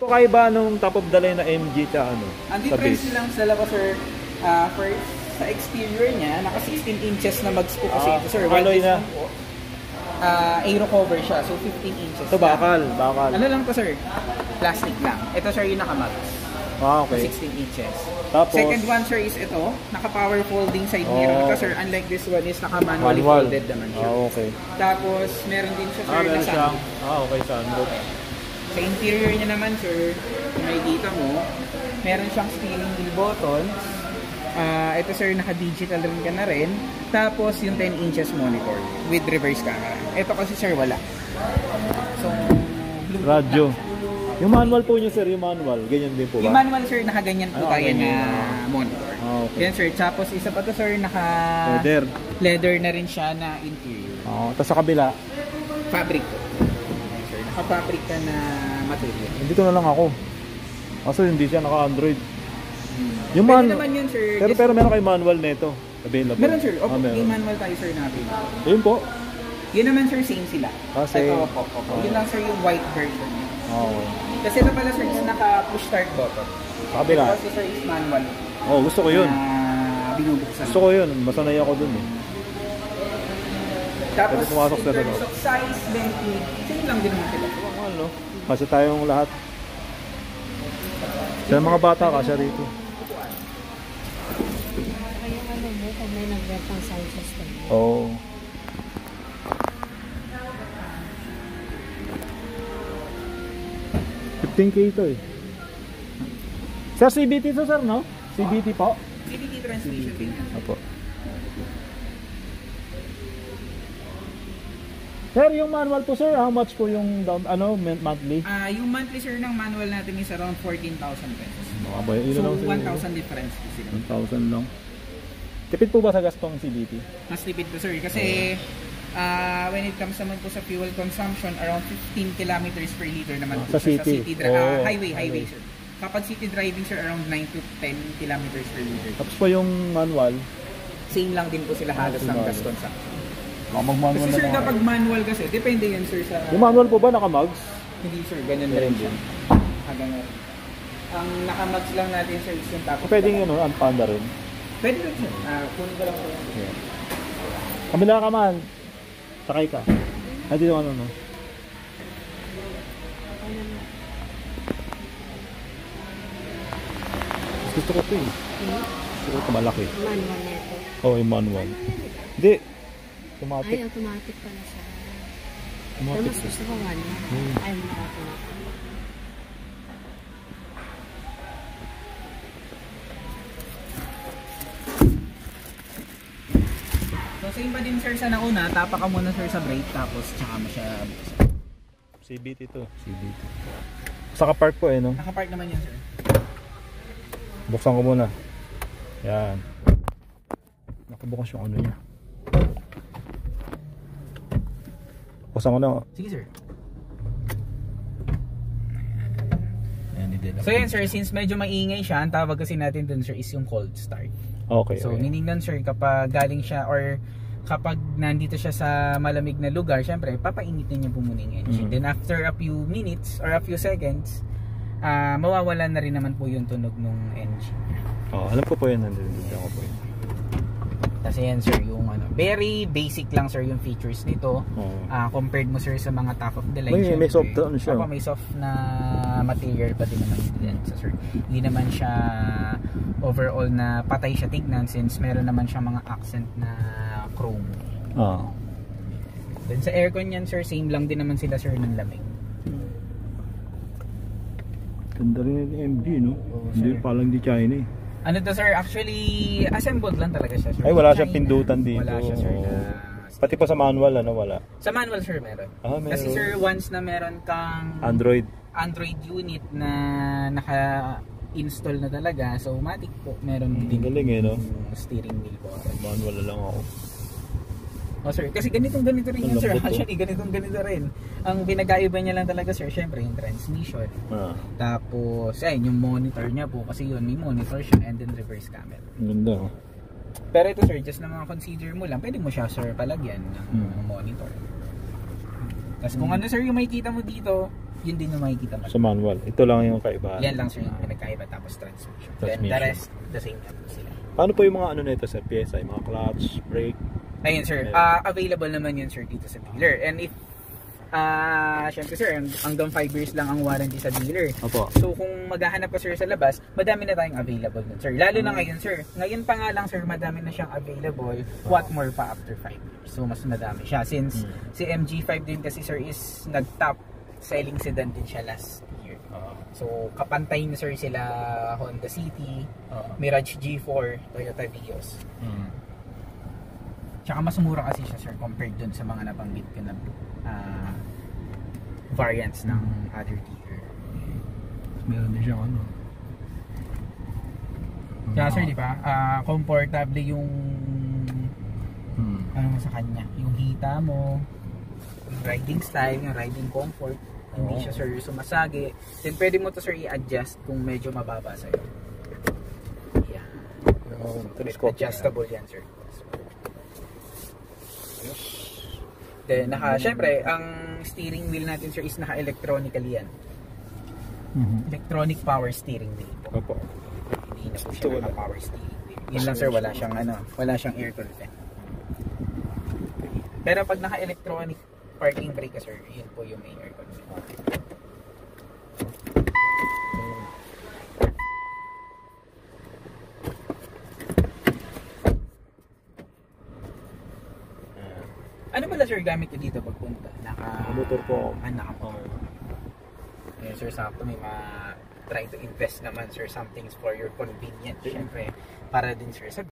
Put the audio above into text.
Kakaiba nung top of the line na MG ta ano? Ang difference lang sa labas sir, first sa exterior niya, naka 16 inches na mags po kasi ito sir. Alloy na. Aero cover siya, so 15 inches. Ito bakal. Ano lang to sir? Plastic lang. Ito sir yung naka-mags. Okay. 16 inches. Tapos, second one sir is ito, naka-power folding side mirror. Ito sir, unlike this one is naka-manually folded naman siya. Okay. Tapos meron din siya sir na siyang, okay, sunroof. Sa interior niya naman sir, kung makikita mo, meron siyang steering wheel buttons. Ito sir, naka-digital rin ka na rin. Tapos yung 10 inches monitor with reverse camera. Ito kasi sir, wala. So, radyo. Yung manual po niyo sir, yung manual, ganyan din po ba? Yung manual sir, nakaganyan po tayo na monitor. Okay. Yan sir, tapos isa pa to sir, leather na rin siya na interior. Tapos sa kabila? Fabric po. Naka-fabric ka na material. Dito na lang ako. Kaso hindi siya naka-Android. Yung pwede naman yun sir. Pero meron kayo manual nito available? Meron sir. Opo, may manual tayo sir na available. Yun po. Yun naman sir, same sila. Kasi opo. Yun lang sir yung white version. Kasi ito pala sir is naka-push start button. Kabila. Kasi sir is manual. Gusto ko yun. Binubuksan. Gusto ko yun. Masanay ako dun eh. Tapos in terms of size, length, same lang din naman sila. Kasi tayong lahat. Sa mga bata kasi rito. Yung ano mo, kung may nag-rentang sound system. Oo. $15K ito eh. Sir, CVT to sir, no? CVT po? CVT transmission din. Opo. Sir, yung manual po sir, how much po yung down, monthly? Yung monthly sir ng manual natin is around 14,000 pesos. So, 1,000 difference po sila. 1,000 lang. Tipid po ba sa gastong CVT? Mas tipid po sir, kasi when it comes naman po sa fuel consumption, around 15 kilometers per liter naman po sa city. Highway sir. Kapag city driving sir, around 9 to 10 kilometers per liter. Tapos po yung manual? Same lang din po sila halos ng gas consumption. Kasi sir, kapag manual kasi, depende yan sir sa... Yung manual po ba naka-mags? Hindi sir, ganyan na rin siya. Ang naka-mags lang natin sir is yung tapos. Pwede yun, ang Panda rin? Pwede rin sir. Kunin ko lang po yan. Yeah. Kamila ka man. Sakay ka. Ay, dito ano no? Gusto ko ito eh. Gusto ko ito malaki. Manual na ito. Yung manual. Hindi. Automatic. Ay, automatic pala siya. Automatic. Mas gusto ko manual. Ay, automatic. So, same pa din sir sa nauna. Tapa ka muna sir sa brake, tapos tsaka mo siya buksan. CVT to. CVT. Saka-park po no? Naka-park naman yan sir. Buksan ko muna. Yan. Nakabukas yung ano niya. Buksan ko na. Sige sir. So yan sir, since medyo maingay siya, ang tawag kasi natin dun sir is yung cold start. Okay. So meaning nun sir, kapag galing siya or kapag nandito siya sa malamig na lugar, syempre papainitin niya po muna yung engine. Then after a few minutes or a few seconds, mawawalan na rin naman po yung tunog ng engine. Alam ko po yan, nandito ako po yun. Kasi yan sir, yung very basic lang sir yung features nito. Compared mo sir sa mga top of the line. May soft ano siya. May soft na material pa din naman yan sir. Hindi naman siya overall na patay siya tignan since meron naman siya mga accent na chrome. Then sa aircon yan sir, same lang din naman sila sir ng lamig. Ganda rin yung MG no? Hindi palang di China eh. Ano to sir, actually assembled lang talaga siya sir. Ay wala siyang pindutan dito. Wala siya sir na... Pati pa sa manual wala? Sa manual sir meron. Meron. Kasi sir once na meron kang Android unit na naka-install na talaga, so matic po meron din galing no? Steering wheel po. Manual na lang ako. Sir, kasi ganito rin yun sir. Actually ganito rin. Ang pinagkaiba niya lang talaga sir, syempre yung transmission. Tapos yung monitor niya po, kasi yun may monitor siya and then reverse camera. Ganda Pero ito sir, just na mga consider mo lang, pwede mo siya sir palagyan ng monitor. Tapos kung ano sir yung makikita mo dito, Yun din yung makikita mo. Sa manual. Ito lang yung kaibahan. Yan lang sir yung pinagkaiba tapos transmission. Then the Transmission. rest, the same lang sila. Paano po yung mga ano nito sir? PSI, mga clutch, brake? Ayun sir, available naman yun sir dito sa dealer. And if, syempre sir, hanggang 5 years lang ang warranty sa dealer. Opo. So kung maghahanap ka sir sa labas, madami na tayong available nun sir. Lalo na ngayon sir. Ngayon pa nga lang sir, madami na siyang available. What more pa after 5 years? So mas madami siya. Since si MG5 din kasi sir is nag-top selling sedan din siya last year. So kapantay na sir sila Honda City, Mirage G4, Toyota Vios. Tsaka mas mura kasi siya sir compared dun sa mga nabanggit ko na variants ng other dealer. Meron din siyang ano. Kaya sir, di ba? Comfortable yung ano mo sa kanya, yung hita mo, yung riding style, yung riding comfort. Hindi siya sir sumasagi. Then pwede mo to sir i-adjust kung medyo mababa sa'yo. Yeah. Adjustable yan sir. Then syempre, ang steering wheel natin sir is naka-electronically yan. Electronic power steering wheel po. Opo. Hindi na po siya naka-power steering wheel. Yun lang sir, wala siyang aircon fan. Pero pag naka-electronic parking brake ka sir, yun po yung may aircon fan. Ano pala sir gamit ko dito pagpunta? Motor po. Naka-motor. Yes sir, sakto may try to invest naman sir some things for your convenience. Siyempre, para din sir sa